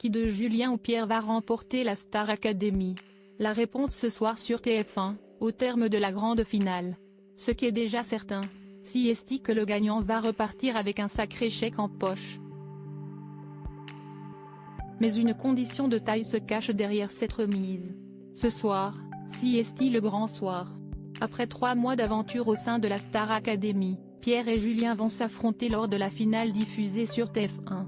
qui de Julien ou Pierre va remporter la Star Academy? La réponse ce soir sur TF1, au terme de la grande finale. Ce qui est déjà certain, si est que le gagnant va repartir avec un sacré chèque en poche. Mais une condition de taille se cache derrière cette remise. Ce soir, si est le grand soir. Après 3 mois d'aventure au sein de la Star Academy, Pierre et Julien vont s'affronter lors de la finale diffusée sur TF1.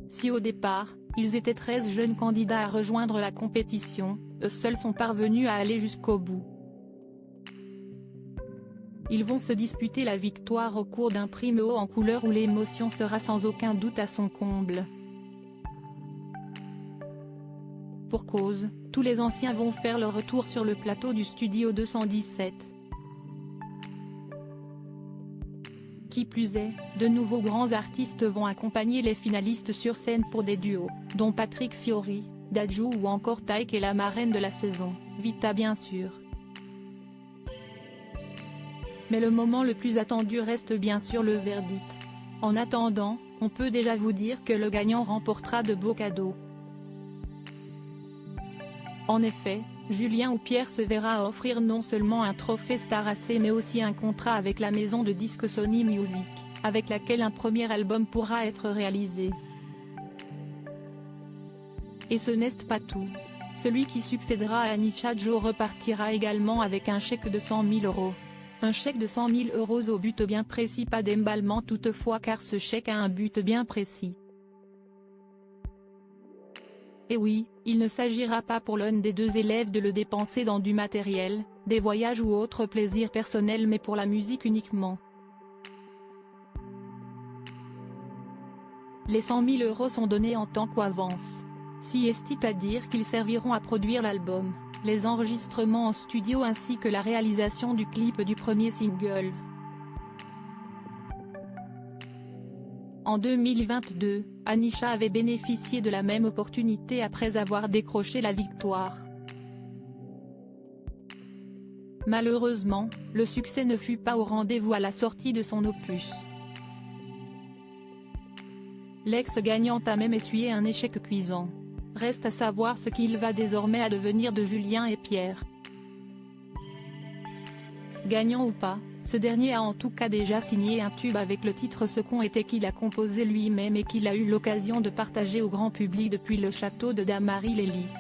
Si au départ, ils étaient 13 jeunes candidats à rejoindre la compétition, eux seuls sont parvenus à aller jusqu'au bout. Ils vont se disputer la victoire au cours d'un prix haut en couleur où l'émotion sera sans aucun doute à son comble. Pour cause, tous les anciens vont faire leur retour sur le plateau du Studio 217. Qui plus est, de nouveaux grands artistes vont accompagner les finalistes sur scène pour des duos, dont Patrick Fiori, Dadju ou encore Taïk et la marraine de la saison, Vita bien sûr. Mais le moment le plus attendu reste bien sûr le verdict. En attendant, on peut déjà vous dire que le gagnant remportera de beaux cadeaux. En effet, Julien ou Pierre se verra offrir non seulement un trophée Star AC mais aussi un contrat avec la maison de disques Sony Music, avec laquelle un premier album pourra être réalisé. Et ce n'est pas tout. Celui qui succédera à Anisha Joe repartira également avec un chèque de 100 000 €. Un chèque de 100 000 € au but bien précis, pas d'emballement toutefois car ce chèque a un but bien précis. Et oui, il ne s'agira pas pour l'un des deux élèves de le dépenser dans du matériel, des voyages ou autres plaisirs personnels mais pour la musique uniquement. Les 100 000 € sont donnés en tant qu'avance. Si est à dire qu'ils serviront à produire l'album, les enregistrements en studio ainsi que la réalisation du clip du premier single. En 2022, Anisha avait bénéficié de la même opportunité après avoir décroché la victoire. Malheureusement, le succès ne fut pas au rendez-vous à la sortie de son opus. L'ex-gagnante a même essuyé un échec cuisant. Reste à savoir ce qu'il va désormais addevenir de Julien et Pierre. Gagnant ou pas, ce dernier a en tout cas déjà signé un tube avec le titre Ce qu'on était qu'il a composé lui-même et qu'il a eu l'occasion de partager au grand public depuis le château de Damary-les-Lys.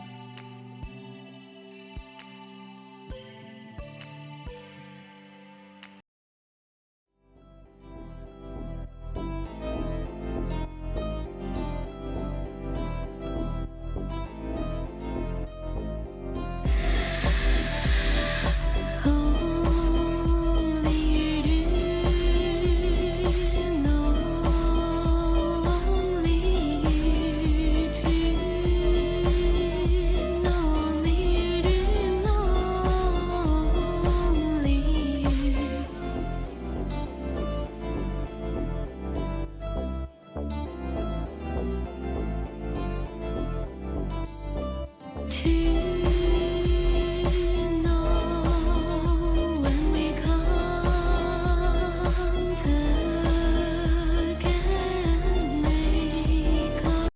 To